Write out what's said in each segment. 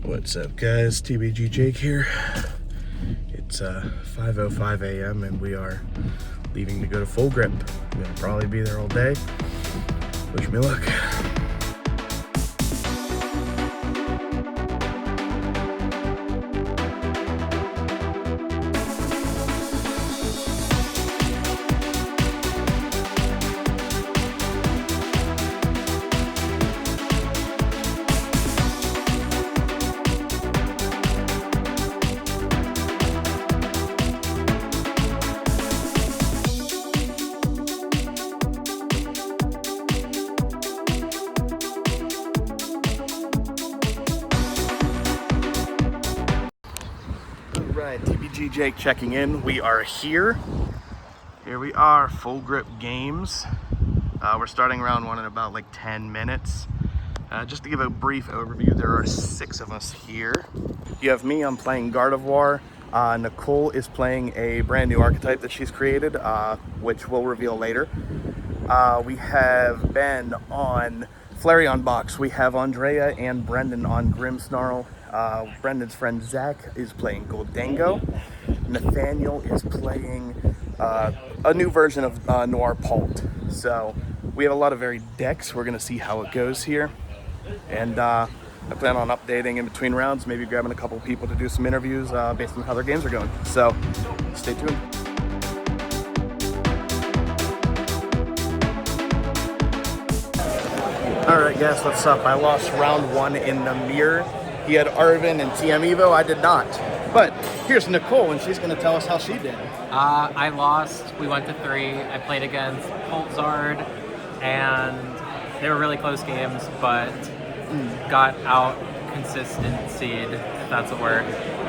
What's up, guys? TBG Jake here. It's 5:05 a.m. and we are leaving to go to Full Grip. I'm gonna probably be there all day. Wish me luck. Alright, TBG Jake checking in. We are here. Here we are, Full Grip Games. We're starting round one in about like 10 minutes. Just to give a brief overview, there are 6 of us here. You have me, I'm playing Gardevoir. Nicole is playing a brand new archetype that she's created, which we'll reveal later. We have Ben on Flareon Box. We have Andrea and Brendan on Grimmsnarl. Brendan's friend Zach is playing Goldango. Nathaniel is playing a new version of Noir Pult. So we have a lot of varied decks. We're going to see how it goes here. And I plan on updating in between rounds, maybe grabbing a couple of people to do some interviews based on how their games are going. So stay tuned. Alright guys, what's up? I lost round 1 in the mirror. He had Arvin and TM Evo, I did not. But here's Nicole, and she's going to tell us how she did. I lost. We went to 3. I played against Poltzard, and they were really close games, but got out consistency, if that's a word.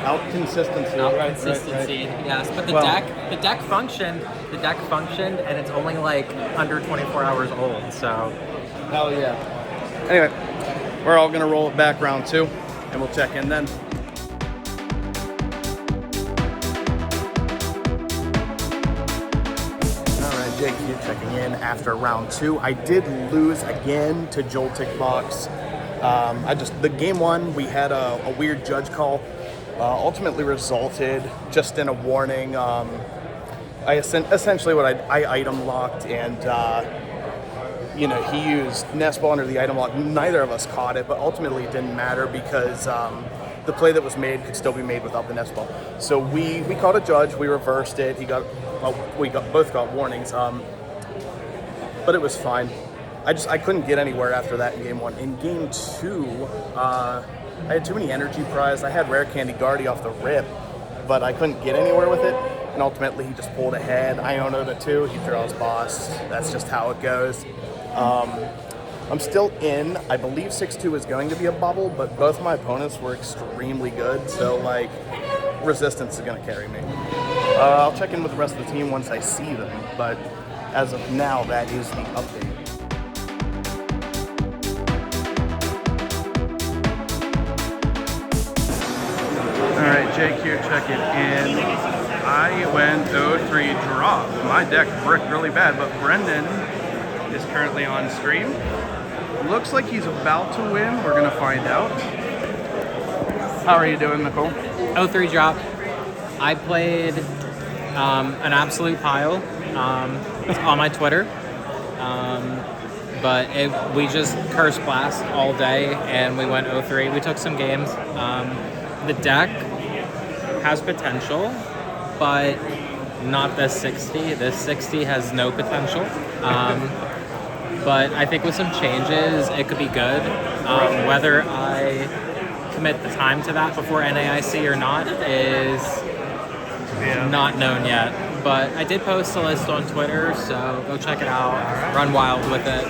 Out consistency. Right. Yes. But the deck functioned, and it's only like under 24 hours old, so. Hell yeah. Anyway, we're all going to roll it back round 2. And we'll check in then. Alright, Jake, you checking in after round 2. I did lose again to Joltic Box. The game 1, we had a weird judge call. Ultimately resulted just in a warning. I essentially I item locked and he used Nest Ball under the item lock. Neither of us caught it, but ultimately it didn't matter because the play that was made could still be made without the Nest Ball. So we caught a judge, we reversed it. We both got warnings, but it was fine. I couldn't get anywhere after that in game 1. In game 2, I had too many energy prized. I had Rare Candy Guardy off the rip, but I couldn't get anywhere with it. And ultimately he just pulled ahead. I owned it at 2, he draws boss. That's just how it goes. I'm still in. I believe 6-2 is going to be a bubble, but both my opponents were extremely good, so like resistance is going to carry me. I'll check in with the rest of the team once I see them, but as of now, that is the update. Alright, Jake here checking in. I went 0-3 drop. My deck bricked really bad, but Brendan is currently on stream. Looks like he's about to win. We're gonna find out. How are you doing, Nicole? 0-3 drop. I played an absolute pile. It's on my Twitter. But we just curse blast all day, and we went 0-3. We took some games. The deck has potential, but not this 60. This 60 has no potential. But I think with some changes, it could be good. Whether I commit the time to that before NAIC or not is not known yet. But I did post a list on Twitter, so go check it out. Run wild with it.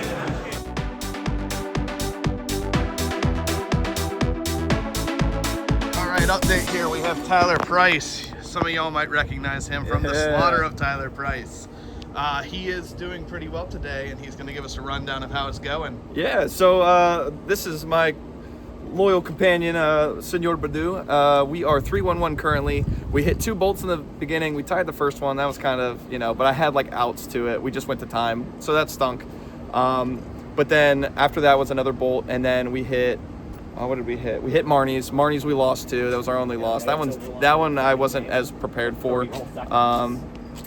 All right, update here. We have Tyler Price. Some of y'all might recognize him from the slaughter of Tyler Price. He is doing pretty well today, and he's going to give us a rundown of how it's going. Yeah, so this is my loyal companion, Senor Badu. We are 3-1-1 currently. We hit 2 bolts in the beginning. We tied the first one. That was kind of, but I had like outs to it. We just went to time, so that stunk. But then after that was another bolt, and then we hit what did we hit? We hit Marnie's. Marnie's we lost to. That was our only loss. That one I wasn't as prepared for, and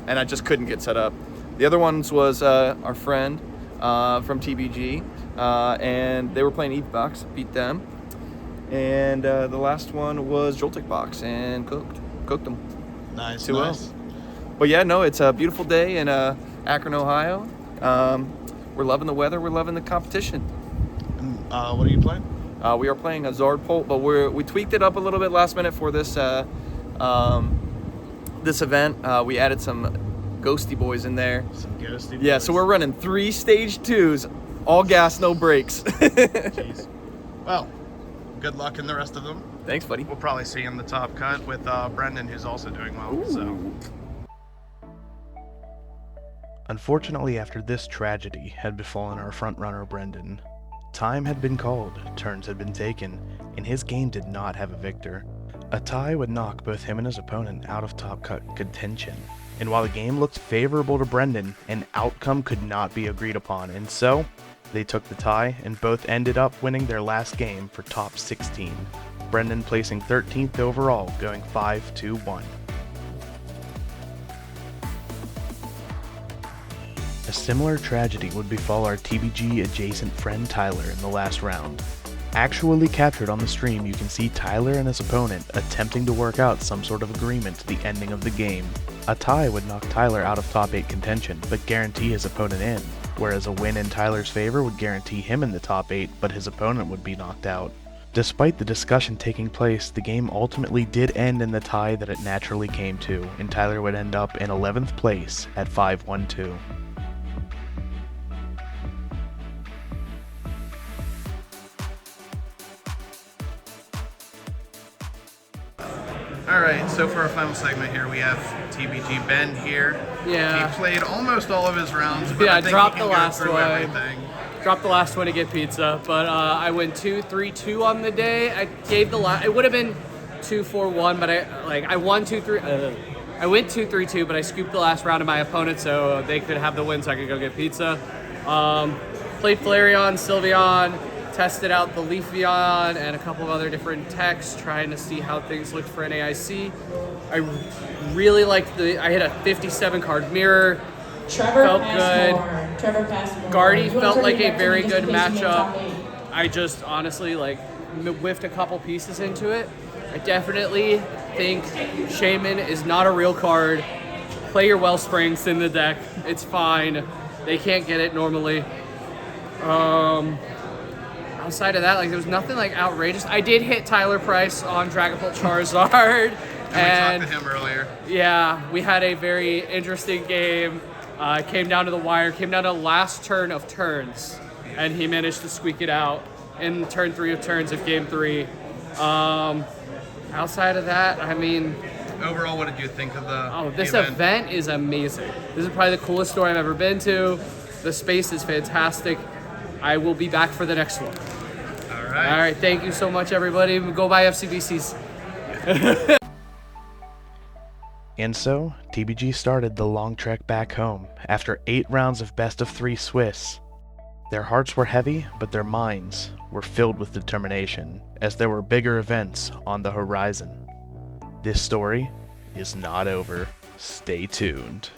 I just couldn't get set up. The other ones was our friend from TBG, and they were playing Eve Box, beat them. And the last one was Joltic Box, and cooked them. Nice, 2-0. nice. But yeah, no, it's a beautiful day in Akron, Ohio. We're loving the weather. We're loving the competition. And, what are you playing? We are playing a Zard Polt, but we tweaked it up a little bit last minute for this this event. We added some ghosty boys in there. Some ghosty boys. Yeah, so we're running 3 stage 2s, all gas, no brakes. Jeez. Well, good luck in the rest of them. Thanks, buddy. We'll probably see you in the top cut with Brendan, who's also doing well. So. Unfortunately, after this tragedy had befallen our frontrunner Brendan, time had been called, turns had been taken, and his game did not have a victor. A tie would knock both him and his opponent out of top cut contention. And while the game looked favorable to Brendan, an outcome could not be agreed upon, and so they took the tie and both ended up winning their last game for top 16. Brendan placing 13th overall, going 5-1. A similar tragedy would befall our TBG adjacent friend Tyler in the last round. Actually captured on the stream, you can see Tyler and his opponent attempting to work out some sort of agreement to the ending of the game. A tie would knock Tyler out of top 8 contention, but guarantee his opponent in, whereas a win in Tyler's favor would guarantee him in the top 8, but his opponent would be knocked out. Despite the discussion taking place, the game ultimately did end in the tie that it naturally came to, and Tyler would end up in 11th place at 5-1-2. All right, so for our final segment here, we have TBG Ben here. Yeah. He played almost all of his rounds, but Yeah, I think dropped he can the go last through one. everything. Dropped the last one to get pizza, but I went 2-3-2 on the day. I gave the last. It would have been 2-4-1, but I won 2-3. I went 2-3-2, but I scooped the last round of my opponent so they could have the win, so I could go get pizza. Played Flareon, Sylveon, tested out the Leafeon and a couple of other different techs, trying to see how things looked for NAIC. I really liked I hit a 57 card mirror. Trevor Felt good. Trevor Passmore. Guardy felt like a very good matchup. I just honestly whiffed a couple pieces into it. I definitely think Shaman is not a real card. Play your Wellsprings in the deck. It's fine. They can't get it normally. Outside of that, there was nothing outrageous. I did hit Tyler Price on Dragapult Charizard. And we talked to him earlier. Yeah, we had a very interesting game. Came down to the wire, came down to the last turn of turns, and he managed to squeak it out in turn 3 of turns of game 3. Outside of that, Overall, what did you think of the this event is amazing. This is probably the coolest store I've ever been to. The space is fantastic. I will be back for the next one. All right. All right, thank you so much, everybody. Go buy FCBCs. And so, TBG started the long trek back home after 8 rounds of best of 3 Swiss. Their hearts were heavy, but their minds were filled with determination, as there were bigger events on the horizon. This story is not over. Stay tuned.